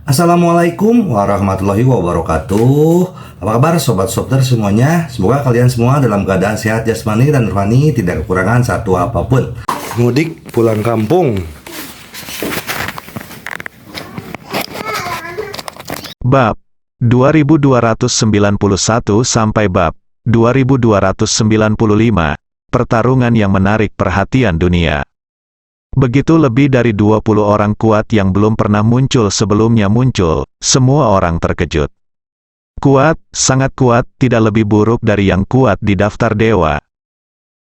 Assalamualaikum warahmatullahi wabarakatuh. Apa kabar sobat Softer semuanya? Semoga kalian semua dalam keadaan sehat jasmani dan rohani, tidak kekurangan satu apapun. Mudik pulang kampung. Bab 2291 sampai bab 2295, pertarungan yang menarik perhatian dunia. Begitu lebih dari 20 orang kuat yang belum pernah muncul sebelumnya muncul, semua orang terkejut. Kuat, sangat kuat, tidak lebih buruk dari yang kuat di daftar dewa.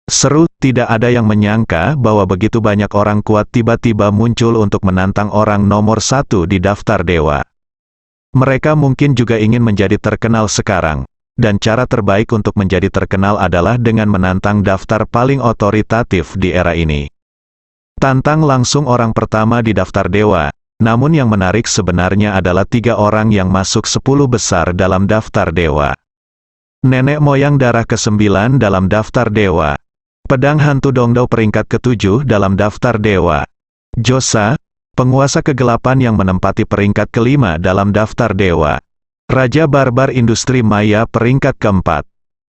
Seru, tidak ada yang menyangka bahwa begitu banyak orang kuat tiba-tiba muncul untuk menantang orang nomor satu di daftar dewa. Mereka mungkin juga ingin menjadi terkenal sekarang, dan cara terbaik untuk menjadi terkenal adalah dengan menantang daftar paling otoritatif di era ini. Tantang langsung orang pertama di daftar dewa, namun yang menarik sebenarnya adalah 3 orang yang masuk 10 besar dalam daftar dewa. Nenek moyang darah ke-9 dalam daftar dewa. Pedang hantu Dongdao peringkat ke-7 dalam daftar dewa. Josa, penguasa kegelapan yang menempati peringkat ke-5 dalam daftar dewa. Raja barbar industri maya peringkat ke-4.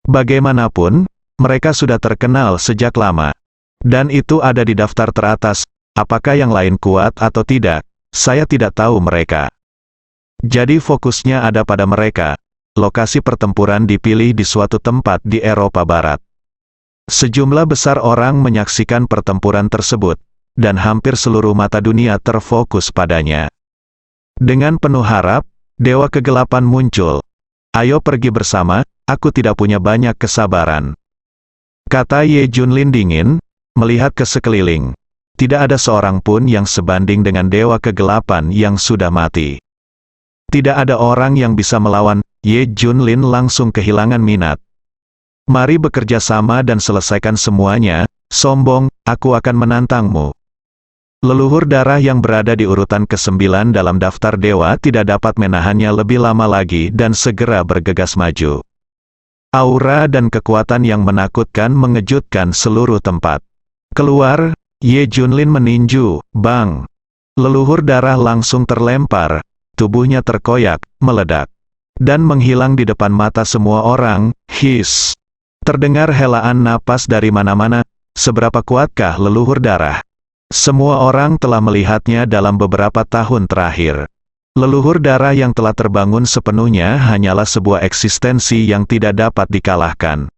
Bagaimanapun, mereka sudah terkenal sejak lama. Dan itu ada di daftar teratas. Apakah yang lain kuat atau tidak? Saya tidak tahu mereka. Jadi fokusnya ada pada mereka. Lokasi pertempuran dipilih di suatu tempat di Eropa Barat. Sejumlah besar orang menyaksikan pertempuran tersebut, dan hampir seluruh mata dunia terfokus padanya. Dengan penuh harap, Dewa Kegelapan muncul. Ayo pergi bersama, aku tidak punya banyak kesabaran. Kata Ye Junlin dingin, melihat ke sekeliling. Tidak ada seorang pun yang sebanding dengan Dewa Kegelapan yang sudah mati. Tidak ada orang yang bisa melawan. Ye Junlin langsung kehilangan minat. Mari bekerja sama dan selesaikan semuanya. Sombong, aku akan menantangmu. Leluhur darah yang berada di urutan ke-9 dalam daftar dewa tidak dapat menahannya lebih lama lagi dan segera bergegas maju. Aura dan kekuatan yang menakutkan mengejutkan seluruh tempat. Keluar, Ye Junlin meninju, bang. Leluhur darah langsung terlempar, tubuhnya terkoyak, meledak. Dan menghilang di depan mata semua orang, hiss. Terdengar helaan napas dari mana-mana, seberapa kuatkah leluhur darah? Semua orang telah melihatnya dalam beberapa tahun terakhir. Leluhur darah yang telah terbangun sepenuhnya hanyalah sebuah eksistensi yang tidak dapat dikalahkan.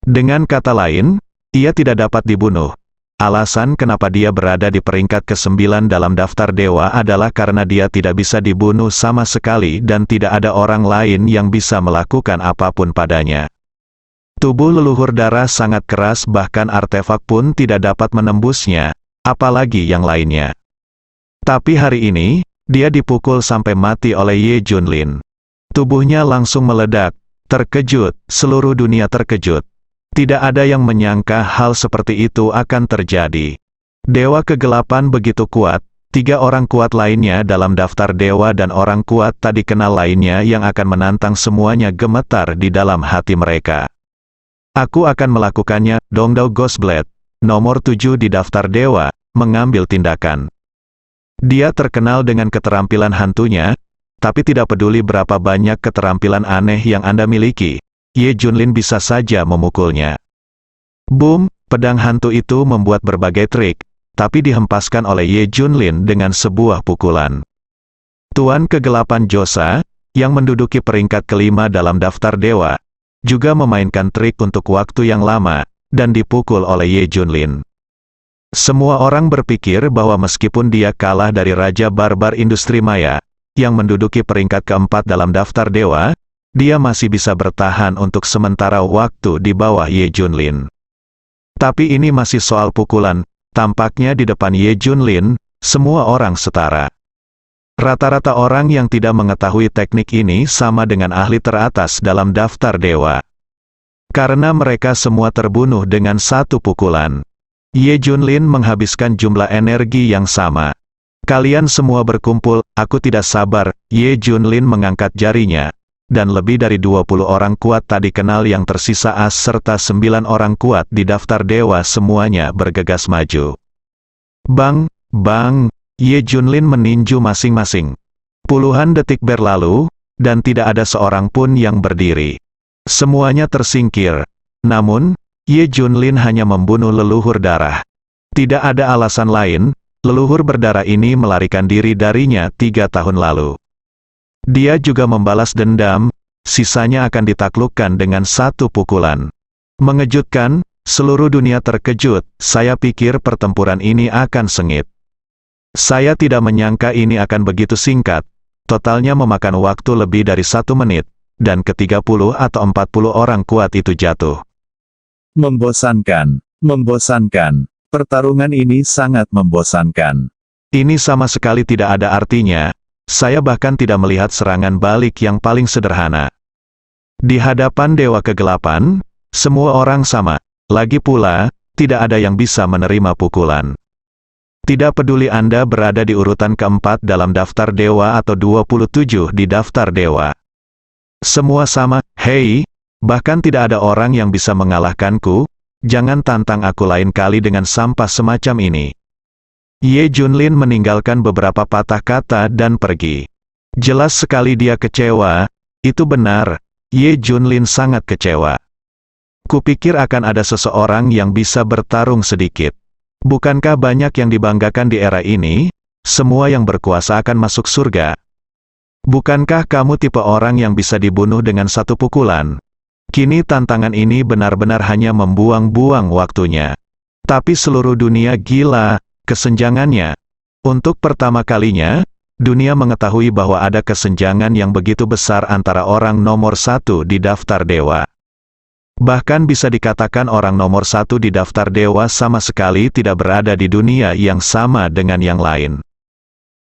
Dengan kata lain, ia tidak dapat dibunuh. Alasan kenapa dia berada di peringkat ke-9 dalam daftar dewa adalah karena dia tidak bisa dibunuh sama sekali dan tidak ada orang lain yang bisa melakukan apapun padanya. Tubuh leluhur darah sangat keras, bahkan artefak pun tidak dapat menembusnya, apalagi yang lainnya. Tapi hari ini, dia dipukul sampai mati oleh Ye Junlin. Tubuhnya langsung meledak. Terkejut, seluruh dunia terkejut. Tidak ada yang menyangka hal seperti itu akan terjadi. Dewa Kegelapan begitu kuat, 3 orang kuat lainnya dalam daftar dewa dan orang kuat tak dikenal lainnya yang akan menantang semuanya gemetar di dalam hati mereka. Aku akan melakukannya. Dongdao Ghostblade, nomor 7 di daftar dewa, mengambil tindakan. Dia terkenal dengan keterampilan hantunya, tapi tidak peduli berapa banyak keterampilan aneh yang Anda miliki. Ye Junlin bisa saja memukulnya. Boom, pedang hantu itu membuat berbagai trik, tapi dihempaskan oleh Ye Junlin dengan sebuah pukulan. Tuan Kegelapan Josa, yang menduduki peringkat ke-5 dalam daftar dewa, juga memainkan trik untuk waktu yang lama, dan dipukul oleh Ye Junlin. Semua orang berpikir bahwa meskipun dia kalah dari Raja Barbar Industri Maya, yang menduduki peringkat ke-4 dalam daftar dewa, dia masih bisa bertahan untuk sementara waktu di bawah Ye Junlin. Tapi ini masih soal pukulan, tampaknya di depan Ye Junlin, semua orang setara. Rata-rata orang yang tidak mengetahui teknik ini sama dengan ahli teratas dalam daftar dewa. Karena mereka semua terbunuh dengan satu pukulan. Ye Junlin menghabiskan jumlah energi yang sama. Kalian semua berkumpul, aku tidak sabar. Ye Junlin mengangkat jarinya. Dan lebih dari 20 orang kuat tak dikenal yang tersisa serta 9 orang kuat di daftar dewa semuanya bergegas maju. Bang, bang, Ye Junlin meninju masing-masing. Puluhan detik berlalu, dan tidak ada seorang pun yang berdiri. Semuanya tersingkir. Namun, Ye Junlin hanya membunuh leluhur darah. Tidak ada alasan lain, leluhur berdarah ini melarikan diri darinya 3 tahun lalu. Dia juga membalas dendam, sisanya akan ditaklukkan dengan 1 pukulan. Mengejutkan, seluruh dunia terkejut, saya pikir pertempuran ini akan sengit. Saya tidak menyangka ini akan begitu singkat, totalnya memakan waktu lebih dari 1 menit, dan ke-30 atau 40 orang kuat itu jatuh. Membosankan, membosankan. Pertarungan ini sangat membosankan. Ini sama sekali tidak ada artinya, saya bahkan tidak melihat serangan balik yang paling sederhana. Di hadapan Dewa Kegelapan, semua orang sama, lagi pula, tidak ada yang bisa menerima pukulan. Tidak peduli Anda berada di urutan keempat dalam daftar dewa atau 27 di daftar dewa. Semua sama, hei, bahkan tidak ada orang yang bisa mengalahkanku, jangan tantang aku lain kali dengan sampah semacam ini. Ye Junlin meninggalkan beberapa patah kata dan pergi. Jelas sekali dia kecewa, itu benar, Ye Junlin sangat kecewa. Kupikir akan ada seseorang yang bisa bertarung sedikit. Bukankah banyak yang dibanggakan di era ini? Semua yang berkuasa akan masuk surga. Bukankah kamu tipe orang yang bisa dibunuh dengan 1 pukulan? Kini tantangan ini benar-benar hanya membuang-buang waktunya. Tapi seluruh dunia gila, kesenjangannya. Untuk pertama kalinya, dunia mengetahui bahwa ada kesenjangan yang begitu besar antara orang nomor 1 di daftar dewa. Bahkan bisa dikatakan orang nomor 1 di daftar dewa sama sekali tidak berada di dunia yang sama dengan yang lain.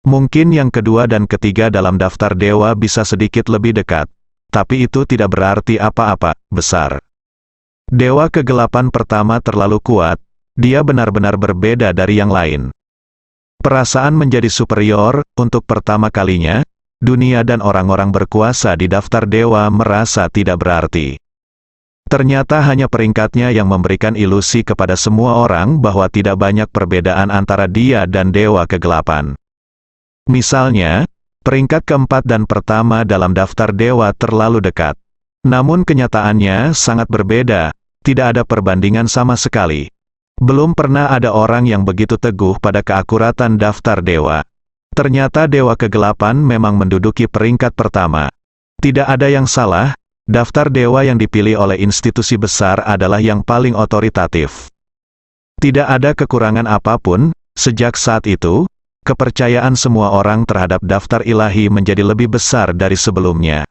Mungkin yang kedua dan ketiga dalam daftar dewa bisa sedikit lebih dekat, tapi itu tidak berarti apa-apa besar. Dewa Kegelapan pertama terlalu kuat, dia benar-benar berbeda dari yang lain. Perasaan menjadi superior, untuk pertama kalinya, dunia dan orang-orang berkuasa di daftar dewa merasa tidak berarti. Ternyata hanya peringkatnya yang memberikan ilusi kepada semua orang bahwa tidak banyak perbedaan antara dia dan Dewa Kegelapan. Misalnya, peringkat keempat dan pertama dalam daftar dewa terlalu dekat. Namun kenyataannya sangat berbeda, tidak ada perbandingan sama sekali. Belum pernah ada orang yang begitu teguh pada keakuratan daftar dewa. Ternyata Dewa Kegelapan memang menduduki peringkat pertama. Tidak ada yang salah. Daftar dewa yang dipilih oleh institusi besar adalah yang paling otoritatif. Tidak ada kekurangan apapun, sejak saat itu, kepercayaan semua orang terhadap daftar ilahi menjadi lebih besar dari sebelumnya.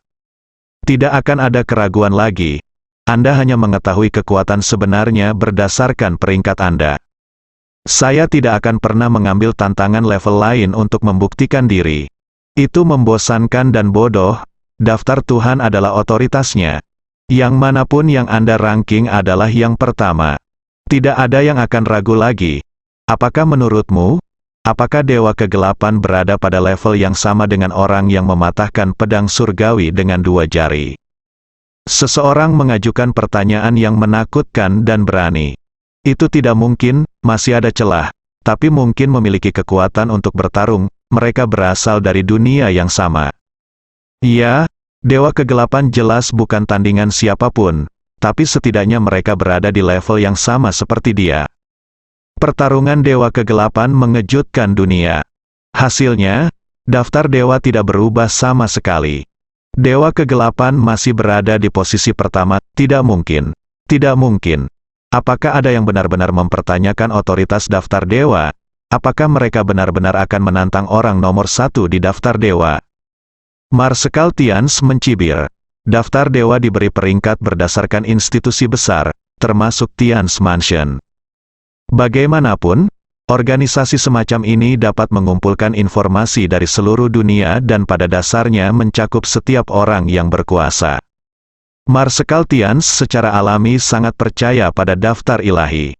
Tidak akan ada keraguan lagi, Anda hanya mengetahui kekuatan sebenarnya berdasarkan peringkat Anda. Saya tidak akan pernah mengambil tantangan level lain untuk membuktikan diri. Itu membosankan dan bodoh. Daftar Tuhan adalah otoritasnya. Yang manapun yang Anda ranking adalah yang pertama. Tidak ada yang akan ragu lagi. Apakah menurutmu, apakah Dewa Kegelapan berada pada level yang sama dengan orang yang mematahkan pedang surgawi dengan 2 jari? Seseorang mengajukan pertanyaan yang menakutkan dan berani. Itu tidak mungkin, masih ada celah, tapi mungkin memiliki kekuatan untuk bertarung, mereka berasal dari dunia yang sama. Iya, Dewa Kegelapan jelas bukan tandingan siapapun, tapi setidaknya mereka berada di level yang sama seperti dia. Pertarungan Dewa Kegelapan mengejutkan dunia. Hasilnya, daftar dewa tidak berubah sama sekali. Dewa Kegelapan masih berada di posisi pertama, tidak mungkin. Tidak mungkin. Apakah ada yang benar-benar mempertanyakan otoritas daftar dewa? Apakah mereka benar-benar akan menantang orang nomor 1 di daftar dewa? Marsekal Tians mencibir. Daftar dewa diberi peringkat berdasarkan institusi besar, termasuk Tians Mansion. Bagaimanapun, organisasi semacam ini dapat mengumpulkan informasi dari seluruh dunia dan pada dasarnya mencakup setiap orang yang berkuasa. Marsekal Tians secara alami sangat percaya pada daftar ilahi.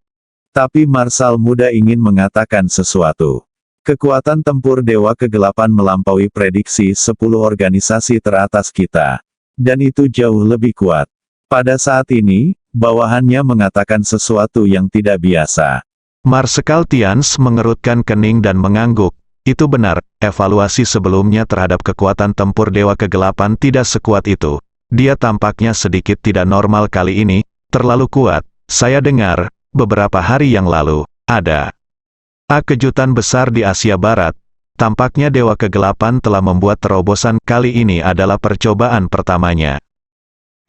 Tapi Marsal Muda ingin mengatakan sesuatu. Kekuatan tempur Dewa Kegelapan melampaui prediksi 10 organisasi teratas kita. Dan itu jauh lebih kuat. Pada saat ini, bawahannya mengatakan sesuatu yang tidak biasa. Marsekal Tians mengerutkan kening dan mengangguk. Itu benar, evaluasi sebelumnya terhadap kekuatan tempur Dewa Kegelapan tidak sekuat itu. Dia tampaknya sedikit tidak normal kali ini, terlalu kuat. Saya dengar, beberapa hari yang lalu, ada kejutan besar di Asia Barat. Tampaknya Dewa Kegelapan telah membuat terobosan. Kali ini adalah percobaan pertamanya.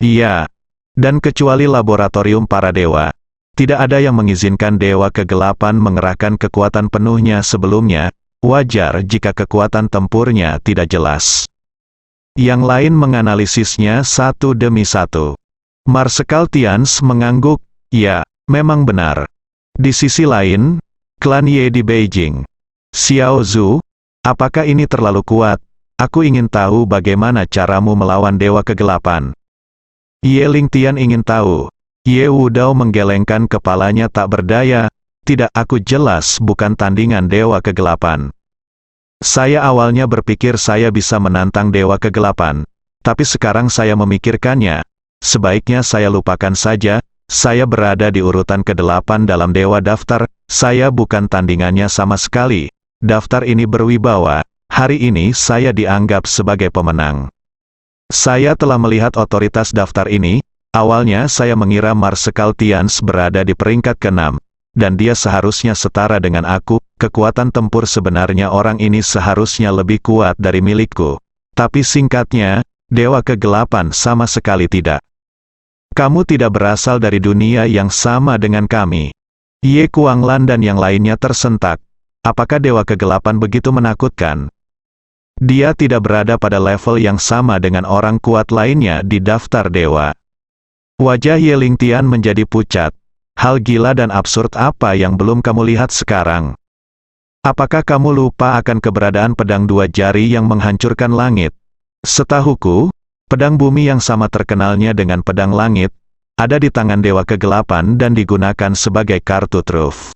Iya. Dan kecuali laboratorium para dewa, tidak ada yang mengizinkan Dewa Kegelapan mengerahkan kekuatan penuhnya sebelumnya. Wajar jika kekuatan tempurnya tidak jelas. Yang lain menganalisisnya satu demi satu. Marsekal Tians mengangguk. Ya, memang benar. Di sisi lain, klan Ye di Beijing. Xiao Zhu, apakah ini terlalu kuat? Aku ingin tahu bagaimana caramu melawan Dewa Kegelapan. Ye Lingtian ingin tahu. Ye Wudao menggelengkan kepalanya tak berdaya. Tidak, aku jelas bukan tandingan Dewa Kegelapan. Saya awalnya berpikir saya bisa menantang Dewa Kegelapan. Tapi sekarang saya memikirkannya. Sebaiknya saya lupakan saja. Saya berada di urutan ke-8 dalam Dewa Daftar. Saya bukan tandingannya sama sekali. Daftar ini berwibawa. Hari ini saya dianggap sebagai pemenang. Saya telah melihat otoritas daftar ini. Awalnya saya mengira Marsekal Tians berada di peringkat ke-6. Dan dia seharusnya setara dengan aku. Kekuatan tempur sebenarnya orang ini seharusnya lebih kuat dari milikku. Tapi singkatnya, Dewa Kegelapan sama sekali tidak. Kamu tidak berasal dari dunia yang sama dengan kami. Ye Kuanglan dan yang lainnya tersentak. Apakah Dewa Kegelapan begitu menakutkan? Dia tidak berada pada level yang sama dengan orang kuat lainnya di daftar dewa. Wajah Ye Lingtian menjadi pucat. Hal gila dan absurd apa yang belum kamu lihat sekarang? Apakah kamu lupa akan keberadaan pedang dua jari yang menghancurkan langit? Setahuku, pedang bumi yang sama terkenalnya dengan pedang langit, ada di tangan Dewa Kegelapan dan digunakan sebagai kartu truf.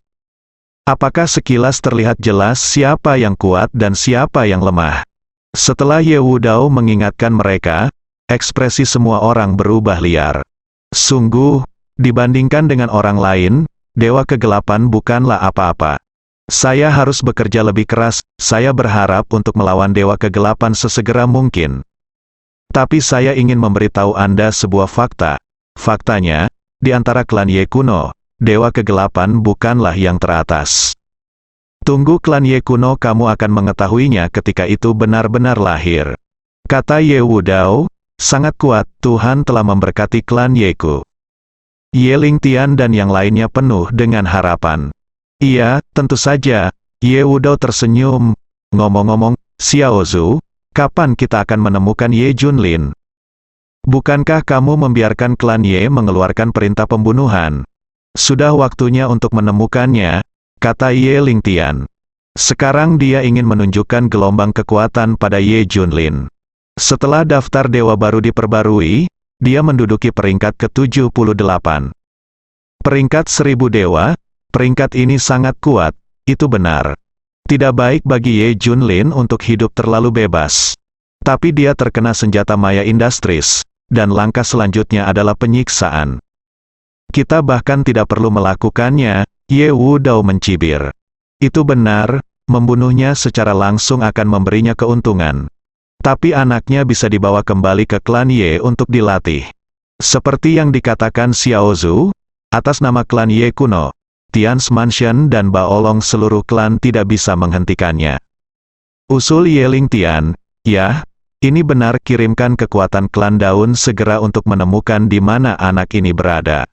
Apakah sekilas terlihat jelas siapa yang kuat dan siapa yang lemah? Setelah Ye Wudao mengingatkan mereka, ekspresi semua orang berubah liar. Sungguh, dibandingkan dengan orang lain, Dewa Kegelapan bukanlah apa-apa. Saya harus bekerja lebih keras. Saya berharap untuk melawan Dewa Kegelapan sesegera mungkin. Tapi saya ingin memberitahu Anda sebuah fakta. Faktanya, di antara klan Ye kuno, Dewa Kegelapan bukanlah yang teratas. Tunggu klan Ye kuno, kamu akan mengetahuinya ketika itu benar-benar lahir. Kata Ye Wudao, sangat kuat, Tuhan telah memberkati klan Yeku. Ye Lingtian dan yang lainnya penuh dengan harapan. Iya, tentu saja. Ye Wudao tersenyum. Ngomong-ngomong, Xiao Zhu, kapan kita akan menemukan Ye Junlin? Bukankah kamu membiarkan klan Ye mengeluarkan perintah pembunuhan? Sudah waktunya untuk menemukannya, kata Ye Lingtian. Sekarang dia ingin menunjukkan gelombang kekuatan pada Ye Junlin. Setelah daftar dewa baru diperbarui, dia menduduki peringkat ke-78. Peringkat 1000 dewa, peringkat ini sangat kuat, itu benar. Tidak baik bagi Ye Junlin untuk hidup terlalu bebas. Tapi dia terkena senjata Maya Industries, dan langkah selanjutnya adalah penyiksaan. Kita bahkan tidak perlu melakukannya, Ye Wudao mencibir. Itu benar, membunuhnya secara langsung akan memberinya keuntungan. Tapi anaknya bisa dibawa kembali ke klan Ye untuk dilatih. Seperti yang dikatakan Xiao Zhu, atas nama klan Ye kuno, Tians Mansion dan Baolong seluruh klan tidak bisa menghentikannya. Usul Ye Lingtian, ya, ini benar, kirimkan kekuatan klan daun segera untuk menemukan di mana anak ini berada.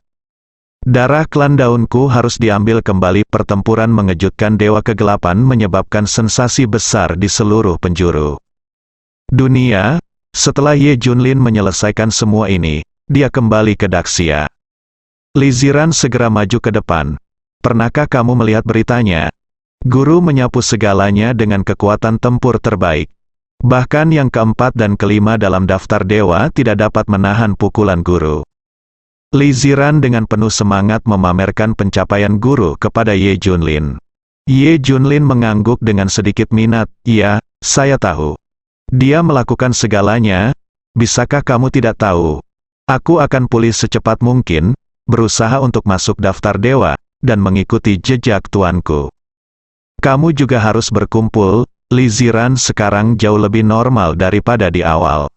Darah klan daunku harus diambil kembali. Pertempuran mengejutkan Dewa Kegelapan menyebabkan sensasi besar di seluruh penjuru dunia. Setelah Ye Junlin menyelesaikan semua ini, dia kembali ke Daxia. Li Ziran segera maju ke depan. Pernahkah kamu melihat beritanya? Guru menyapu segalanya dengan kekuatan tempur terbaik. Bahkan yang keempat dan kelima dalam daftar dewa tidak dapat menahan pukulan guru. Li Ziran dengan penuh semangat memamerkan pencapaian guru kepada Ye Junlin. Ye Junlin mengangguk dengan sedikit minat. Iya, saya tahu. Dia melakukan segalanya. Bisakah kamu tidak tahu? Aku akan pulih secepat mungkin, berusaha untuk masuk daftar dewa, dan mengikuti jejak tuanku. Kamu juga harus berkumpul. Li Ziran sekarang jauh lebih normal daripada di awal.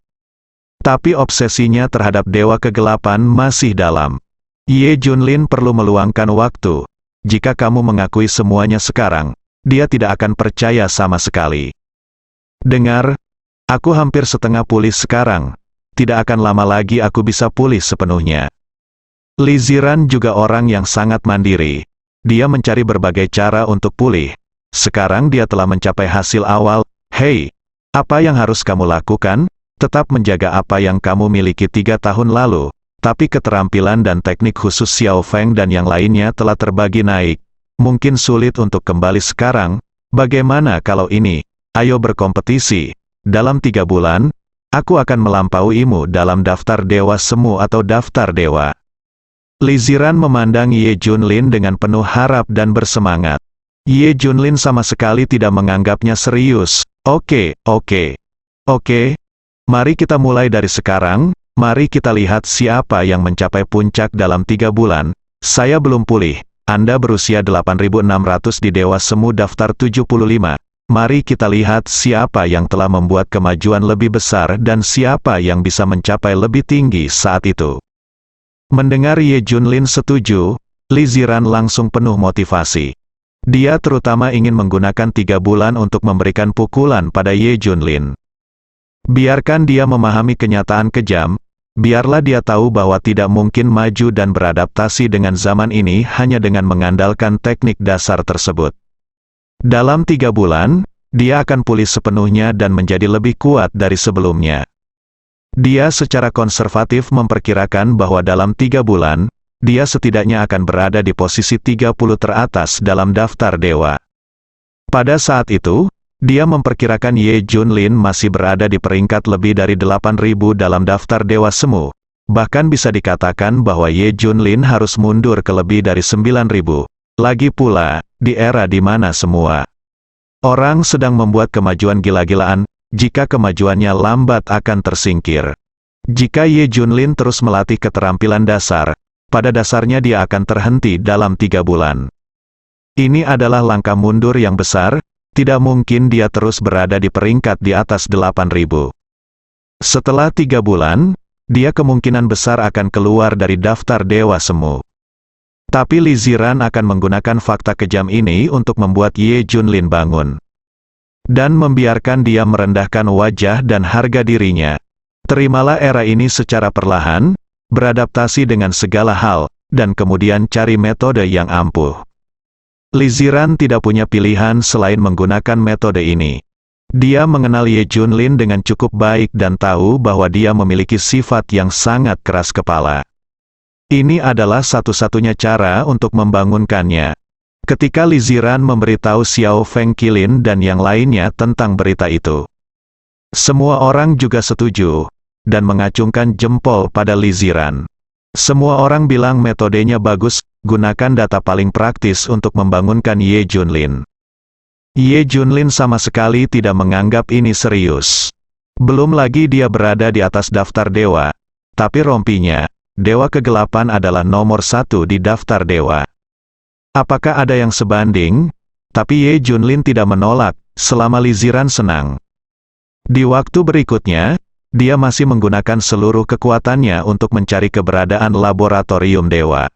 Tapi obsesinya terhadap Dewa Kegelapan masih dalam. Ye Junlin perlu meluangkan waktu. Jika kamu mengakui semuanya sekarang, dia tidak akan percaya sama sekali. Dengar, aku hampir setengah pulih sekarang. Tidak akan lama lagi aku bisa pulih sepenuhnya. Li Ziran juga orang yang sangat mandiri. Dia mencari berbagai cara untuk pulih. Sekarang dia telah mencapai hasil awal. Hei, apa yang harus kamu lakukan? Tetap menjaga apa yang kamu miliki 3 tahun lalu. Tapi keterampilan dan teknik khusus Xiao Feng dan yang lainnya telah terbagi naik. Mungkin sulit untuk kembali sekarang. Bagaimana kalau ini? Ayo berkompetisi. Dalam 3 bulan, aku akan melampauimu dalam daftar dewa semu atau daftar dewa. Li Ziran memandang Ye Junlin dengan penuh harap dan bersemangat. Ye Junlin sama sekali tidak menganggapnya serius. Oke. Mari kita mulai dari sekarang. Mari kita lihat siapa yang mencapai puncak dalam 3 bulan. Saya belum pulih. Anda berusia 8.600 di Dewa Semu daftar 75. Mari kita lihat siapa yang telah membuat kemajuan lebih besar dan siapa yang bisa mencapai lebih tinggi saat itu. Mendengar Ye Junlin setuju, Li Ziran langsung penuh motivasi. Dia terutama ingin menggunakan 3 bulan untuk memberikan pukulan pada Ye Junlin. Biarkan dia memahami kenyataan kejam. Biarlah dia tahu bahwa tidak mungkin maju dan beradaptasi dengan zaman ini hanya dengan mengandalkan teknik dasar tersebut. Dalam 3 bulan, dia akan pulih sepenuhnya dan menjadi lebih kuat dari sebelumnya. Dia secara konservatif memperkirakan bahwa dalam 3 bulan, dia setidaknya akan berada di posisi 30 teratas dalam daftar dewa. Pada saat itu, dia memperkirakan Ye Junlin masih berada di peringkat lebih dari 8.000 dalam daftar Dewa Semu. Bahkan bisa dikatakan bahwa Ye Junlin harus mundur ke lebih dari 9.000. Lagi pula, di era di mana semua orang sedang membuat kemajuan gila-gilaan, jika kemajuannya lambat akan tersingkir. Jika Ye Junlin terus melatih keterampilan dasar, pada dasarnya dia akan terhenti dalam 3 bulan. Ini adalah langkah mundur yang besar. Tidak mungkin dia terus berada di peringkat di atas 8.000. Setelah 3 bulan, dia kemungkinan besar akan keluar dari daftar Dewa Semu. Tapi Li Ziran akan menggunakan fakta kejam ini untuk membuat Ye Junlin bangun. Dan membiarkan dia merendahkan wajah dan harga dirinya. Terimalah era ini secara perlahan, beradaptasi dengan segala hal, dan kemudian cari metode yang ampuh. Li Ziran tidak punya pilihan selain menggunakan metode ini. Dia mengenal Ye Junlin dengan cukup baik dan tahu bahwa dia memiliki sifat yang sangat keras kepala. Ini adalah satu-satunya cara untuk membangunkannya. Ketika Li Ziran memberitahu Xiao Feng Qilin dan yang lainnya tentang berita itu, semua orang juga setuju, dan mengacungkan jempol pada Li Ziran. Semua orang bilang metodenya bagus, gunakan data paling praktis untuk membangunkan Ye Junlin. Ye Junlin sama sekali tidak menganggap ini serius. Belum lagi dia berada di atas daftar dewa. Tapi rompinya, Dewa Kegelapan adalah nomor 1 di daftar dewa. Apakah ada yang sebanding? Tapi Ye Junlin tidak menolak, selama Li Ziran senang. Di waktu berikutnya, dia masih menggunakan seluruh kekuatannya untuk mencari keberadaan laboratorium dewa.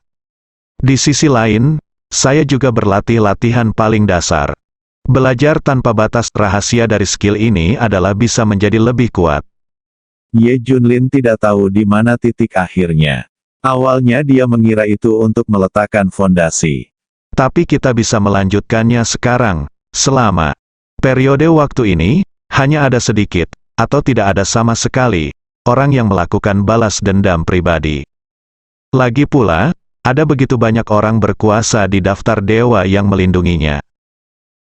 Di sisi lain, saya juga berlatih latihan paling dasar. Belajar tanpa batas. Rahasia dari skill ini adalah bisa menjadi lebih kuat. Ye Junlin tidak tahu di mana titik akhirnya. Awalnya dia mengira itu untuk meletakkan fondasi. Tapi kita bisa melanjutkannya sekarang, selama periode waktu ini, hanya ada sedikit, atau tidak ada sama sekali, orang yang melakukan balas dendam pribadi. Lagi pula, ada begitu banyak orang berkuasa di daftar dewa yang melindunginya.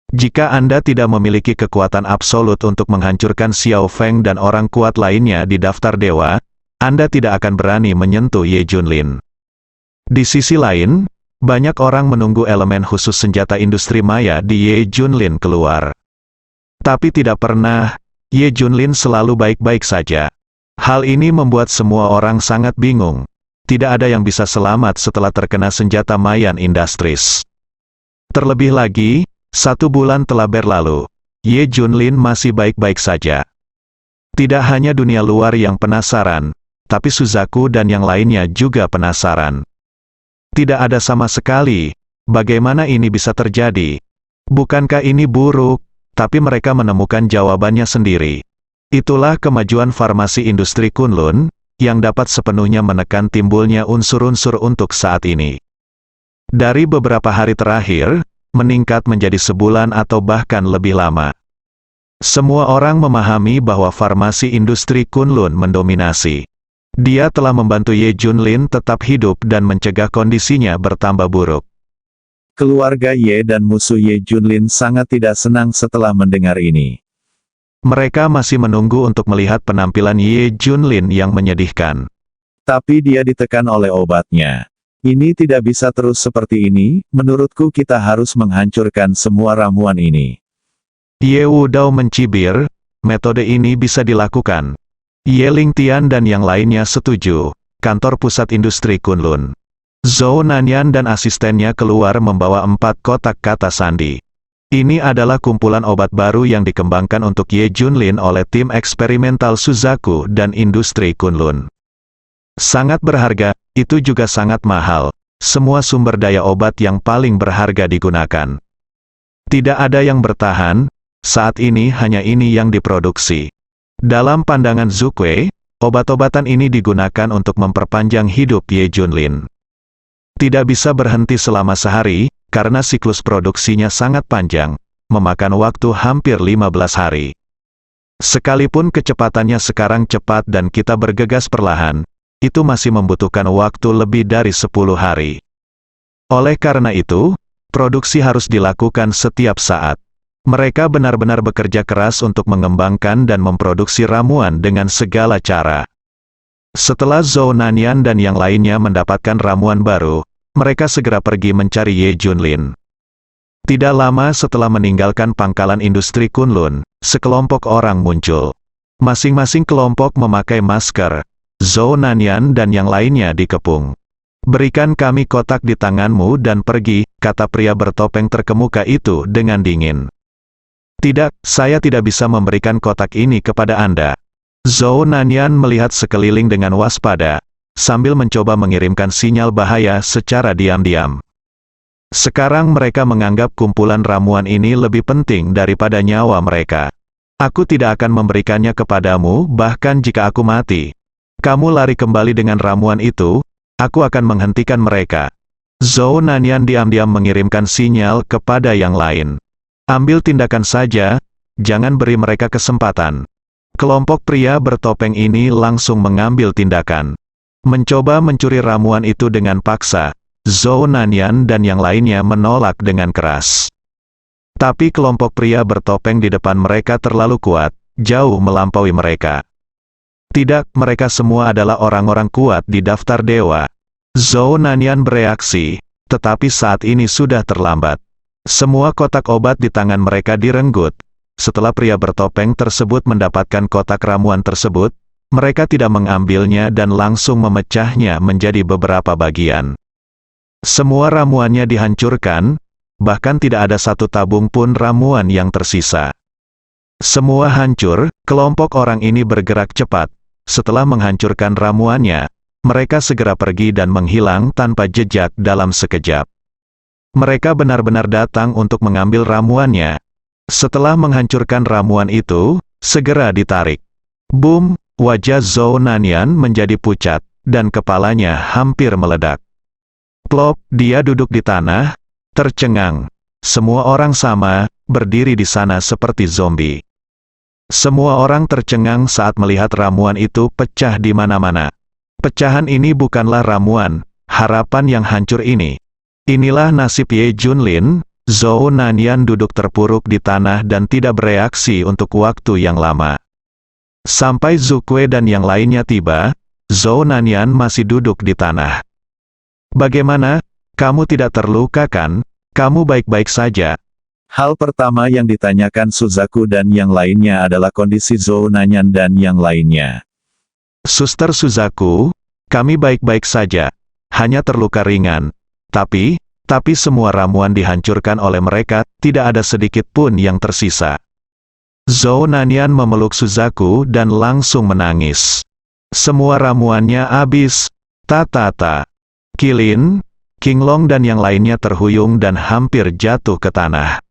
Jika Anda tidak memiliki kekuatan absolut untuk menghancurkan Xiao Feng dan orang kuat lainnya di daftar dewa, Anda tidak akan berani menyentuh Ye Junlin. Di sisi lain, banyak orang menunggu elemen khusus senjata industri maya di Ye Junlin keluar. Tapi tidak pernah, Ye Junlin selalu baik-baik saja. Hal ini membuat semua orang sangat bingung. Tidak ada yang bisa selamat setelah terkena senjata Mayan Industries. Terlebih lagi, 1 bulan telah berlalu. Ye Junlin masih baik-baik saja. Tidak hanya dunia luar yang penasaran, tapi Suzaku dan yang lainnya juga penasaran. Tidak ada sama sekali, bagaimana ini bisa terjadi? Bukankah ini buruk? Tapi mereka menemukan jawabannya sendiri. Itulah kemajuan farmasi industri Kunlun, yang dapat sepenuhnya menekan timbulnya unsur-unsur untuk saat ini. Dari beberapa hari terakhir, meningkat menjadi sebulan atau bahkan lebih lama. Semua orang memahami bahwa farmasi industri Kunlun mendominasi. Dia telah membantu Ye Junlin tetap hidup dan mencegah kondisinya bertambah buruk. Keluarga Ye dan musuh Ye Junlin sangat tidak senang setelah mendengar ini. Mereka masih menunggu untuk melihat penampilan Ye Junlin yang menyedihkan. Tapi dia ditekan oleh obatnya. Ini tidak bisa terus seperti ini, menurutku kita harus menghancurkan semua ramuan ini. Ye Wudao mencibir, metode ini bisa dilakukan. Ye Lingtian dan yang lainnya setuju. Kantor pusat industri Kunlun. Zhou Nanyan dan asistennya keluar membawa 4 kotak kata sandi. Ini adalah kumpulan obat baru yang dikembangkan untuk Ye Junlin oleh tim eksperimental Suzaku dan industri Kunlun. Sangat berharga, itu juga sangat mahal. Semua sumber daya obat yang paling berharga digunakan. Tidak ada yang bertahan, saat ini hanya ini yang diproduksi. Dalam pandangan Zukue, obat-obatan ini digunakan untuk memperpanjang hidup Ye Junlin. Tidak bisa berhenti selama sehari, karena siklus produksinya sangat panjang, memakan waktu hampir 15 hari. Sekalipun kecepatannya sekarang cepat dan kita bergegas perlahan, itu masih membutuhkan waktu lebih dari 10 hari. Oleh karena itu, produksi harus dilakukan setiap saat. Mereka benar-benar bekerja keras untuk mengembangkan dan memproduksi ramuan dengan segala cara. Setelah Zhou Nanyan dan yang lainnya mendapatkan ramuan baru, mereka segera pergi mencari Ye Junlin. Tidak lama setelah meninggalkan pangkalan industri Kunlun, sekelompok orang muncul. Masing-masing kelompok memakai masker. Zhou Nanyan dan yang lainnya dikepung. "Berikan kami kotak di tanganmu dan pergi," kata pria bertopeng terkemuka itu dengan dingin. "Tidak, saya tidak bisa memberikan kotak ini kepada Anda." Zhou Nanyan melihat sekeliling dengan waspada, sambil mencoba mengirimkan sinyal bahaya secara diam-diam. Sekarang mereka menganggap kumpulan ramuan ini lebih penting daripada nyawa mereka. "Aku tidak akan memberikannya kepadamu, bahkan jika aku mati. Kamu lari kembali dengan ramuan itu, aku akan menghentikan mereka." Zhou Nanyan diam-diam mengirimkan sinyal kepada yang lain. "Ambil tindakan saja, jangan beri mereka kesempatan." Kelompok pria bertopeng ini langsung mengambil tindakan. Mencoba mencuri ramuan itu dengan paksa, Zhou Nanyan dan yang lainnya menolak dengan keras. Tapi kelompok pria bertopeng di depan mereka terlalu kuat, jauh melampaui mereka. Tidak, mereka semua adalah orang-orang kuat di daftar dewa. Zhou Nanyan bereaksi, tetapi saat ini sudah terlambat. Semua kotak obat di tangan mereka direnggut. Setelah pria bertopeng tersebut mendapatkan kotak ramuan tersebut, mereka tidak mengambilnya dan langsung memecahnya menjadi beberapa bagian. Semua ramuannya dihancurkan, bahkan tidak ada satu tabung pun ramuan yang tersisa. Semua hancur, kelompok orang ini bergerak cepat. Setelah menghancurkan ramuannya, mereka segera pergi dan menghilang tanpa jejak dalam sekejap. Mereka benar-benar datang untuk mengambil ramuannya. Setelah menghancurkan ramuan itu, segera ditarik. Boom, wajah Zhou Nanyan menjadi pucat, dan kepalanya hampir meledak. Plop, dia duduk di tanah, tercengang. Semua orang sama, berdiri di sana seperti zombie. Semua orang tercengang saat melihat ramuan itu pecah di mana-mana. Pecahan ini bukanlah ramuan, harapan yang hancur ini. Inilah nasib Ye Junlin. Zhou Nanyan duduk terpuruk di tanah dan tidak bereaksi untuk waktu yang lama. Sampai Zukue dan yang lainnya tiba, Zhou Nanyan masih duduk di tanah. "Bagaimana? Kamu tidak terluka kan? Kamu baik-baik saja?" Hal pertama yang ditanyakan Suzaku dan yang lainnya adalah kondisi Zhou Nanyan dan yang lainnya. "Suster Suzaku, kami baik-baik saja. Hanya terluka ringan. Tapi semua ramuan dihancurkan oleh mereka, tidak ada sedikit pun yang tersisa." Zhou Nanian memeluk Suzaku dan langsung menangis. Semua ramuannya habis. Ta. Qilin, Qinglong dan yang lainnya terhuyung dan hampir jatuh ke tanah.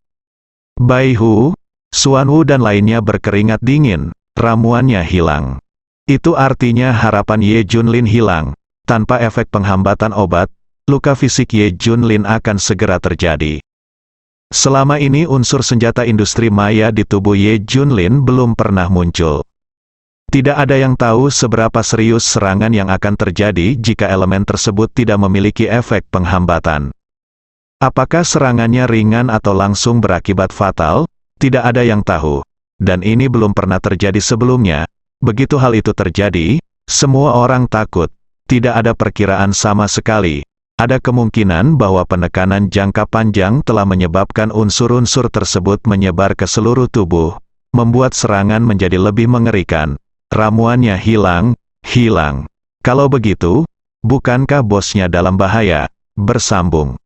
Bai Hu, Xuanwu dan lainnya berkeringat dingin, ramuannya hilang. Itu artinya harapan Ye Junlin hilang. Tanpa efek penghambatan obat, luka fisik Ye Junlin akan segera terjadi. Selama ini unsur senjata industri maya di tubuh Ye Junlin belum pernah muncul. Tidak ada yang tahu seberapa serius serangan yang akan terjadi jika elemen tersebut tidak memiliki efek penghambatan. Apakah serangannya ringan atau langsung berakibat fatal? Tidak ada yang tahu. Dan ini belum pernah terjadi sebelumnya. Begitu hal itu terjadi, semua orang takut. Tidak ada perkiraan sama sekali. Ada kemungkinan bahwa penekanan jangka panjang telah menyebabkan unsur-unsur tersebut menyebar ke seluruh tubuh, membuat serangan menjadi lebih mengerikan. Ramuannya hilang. Kalau begitu, bukankah bosnya dalam bahaya? Bersambung.